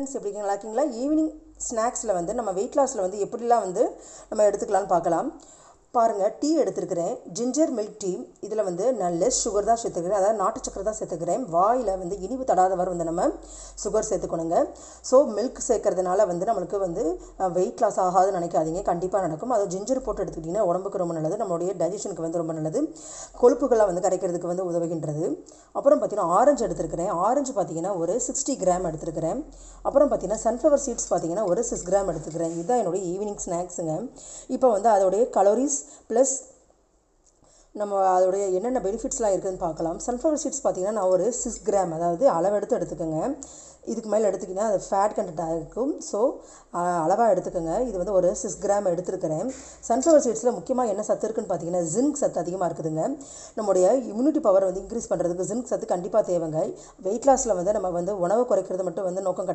Friends, எப்படி இருக்கீங்க? நல்லா இருக்கீங்களா? ஈவினிங் ஸ்நாக்ஸில் வந்து நம்ம வெயிட் லாஸில் வந்து எப்படிலாம் வந்து நம்ம எடுத்துக்கலாம்னு பார்க்கலாம். பாருங்கள், டீ எடுத்துருக்கிறேன், ஜிஞ்சர் மில்க் டீ. இதில் வந்து நான் லெஸ் சுகர் தான் சேர்த்துக்கிறேன், அதாவது நாட்டு சக்கரை தான் சேர்த்துக்கிறேன். வாயில் வந்து இனிப்பு தடாதவரை வந்து நம்ம சுகர் சேர்த்துக்கணுங்க. ஸோ மில்க் சேர்க்கறதுனால வந்து நம்மளுக்கு வந்து வெயிட் லாஸ் ஆகாதுன்னு நினைக்காதீங்க, கண்டிப்பாக நடக்கும். அது ஜிஞ்சர் போட்டு எடுத்துக்கிட்டிங்கன்னா உடம்புக்கு ரொம்ப நல்லது, நம்மளுடைய டைஜஷனுக்கு வந்து ரொம்ப நல்லது, கொழுப்புகளை வந்து கரைக்கிறதுக்கு வந்து உதவுகின்றது. அப்புறம் பார்த்திங்கன்னா ஆரஞ்சு எடுத்துருக்கிறேன். ஆரஞ்சு பார்த்திங்கன்னா ஒரு 60 கிராம் எடுத்துருக்கிறேன். அப்புறம் பார்த்திங்கன்னா சன்ஃப்ளவர் சீட்ஸ் பார்த்திங்கன்னா ஒரு 6 கிராம் எடுத்துக்கிறேன். இதுதான் என்னுடைய ஈவினிங் ஸ்நாக்ஸுங்க. இப்போ வந்து அதோடைய கலோரிஸ் ப்ளஸ் நம்ம அதோடைய என்னென்ன பெனிஃபிட்ஸ்லாம் இருக்குதுன்னு பார்க்கலாம். சன்ஃப்ளவர் சீட்ஸ் பார்த்திங்கன்னா நான் ஒரு 6 கிராம், அதாவது அளவெடுத்து எடுத்துக்கோங்க. இதுக்கு மேலே எடுத்துக்கிங்கன்னா அது ஃபேட் கண்டென்ட்டாக இருக்கும். ஸோ அளவாக எடுத்துக்கோங்க. இது வந்து ஒரு 6 கிராம் எடுத்துருக்கிறேன். சன்ஃப்ளவர் சீட்ஸில் முக்கியமாக என்ன சத்து இருக்குன்னு பார்த்தீங்கன்னா ஜிங்க் சத்து அதிகமாக இருக்குதுங்க. நம்முடைய இம்யூனிட்டி பவர் வந்து இன்க்ரீஸ் பண்ணுறதுக்கு ஜிங்க் சத்து கண்டிப்பாக தேவைங்க. வெயிட் லாஸில் வந்து நம்ம வந்து உணவு குறைக்கிறது மட்டும் வந்து நோக்கம் கிடையாது.